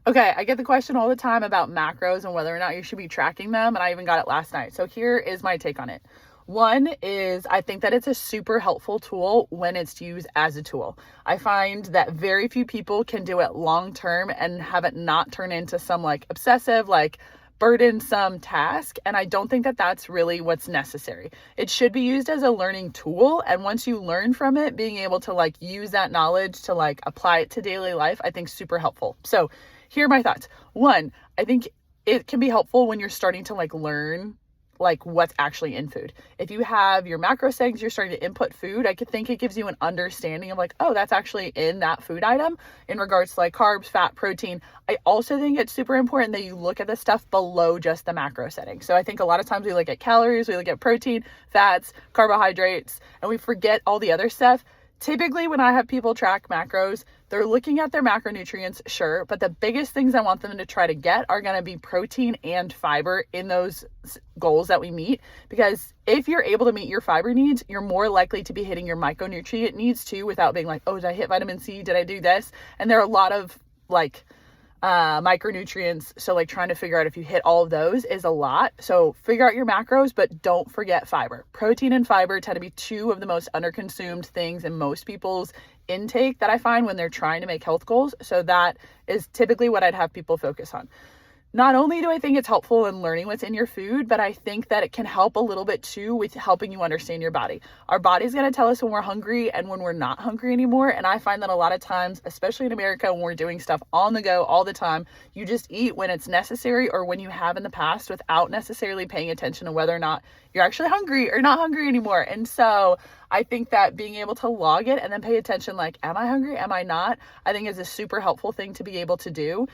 Okay, I get the question all the time about macros and whether or not you should be tracking them, and I even got it last night. So here is my take on it. One is I think that it's a super helpful tool when it's used as a tool. I find that very few people can do it long term and have it not turn into some like obsessive, like burdensome task. And I don't think that that's really what's necessary. It should be used as a learning tool. And once you learn from it, being able to like use that knowledge to like apply it to daily life, I think super helpful. So here are my thoughts. One, I think it can be helpful when you're starting to like learn like what's actually in food. If you have your macro settings, you're starting to input food, I could think it gives you an understanding of like, oh, that's actually in that food item in regards to like carbs, fat, protein. I also think it's super important that you look at the stuff below just the macro setting. So I think a lot of times we look at calories, we look at protein, fats, carbohydrates, and we forget all the other stuff. Typically, when I have people track macros, they're looking at their macronutrients, sure, but the biggest things I want them to try to get are going to be protein and fiber in those goals that we meet. Because if you're able to meet your fiber needs, you're more likely to be hitting your micronutrient needs too without being like, oh, did I hit vitamin C? Did I do this? And there are a lot of like micronutrients. So like trying to figure out if you hit all of those is a lot. So figure out your macros, but don't forget fiber. Protein and fiber tend to be two of the most underconsumed things in most people's intake that I find when they're trying to make health goals. So that is typically what I'd have people focus on. Not only do I think it's helpful in learning what's in your food, but I think that it can help a little bit too with helping you understand your body. Our body's going to tell us when we're hungry and when we're not hungry anymore. And I find that a lot of times, especially in America, when we're doing stuff on the go all the time, you just eat when it's necessary or when you have in the past without necessarily paying attention to whether or not you're actually hungry or not hungry anymore. And so I think that being able to log it and then pay attention, like, am I hungry? Am I not? I think is a super helpful thing to be able to do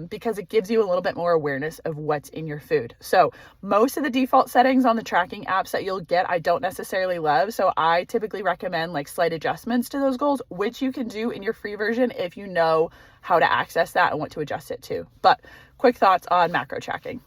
because it gives you a little bit more awareness of what's in your food. So most of the default settings on the tracking apps that you'll get, I don't necessarily love. So I typically recommend like slight adjustments to those goals, which you can do in your free version if you know how to access that and what to adjust it to. But quick thoughts on macro tracking.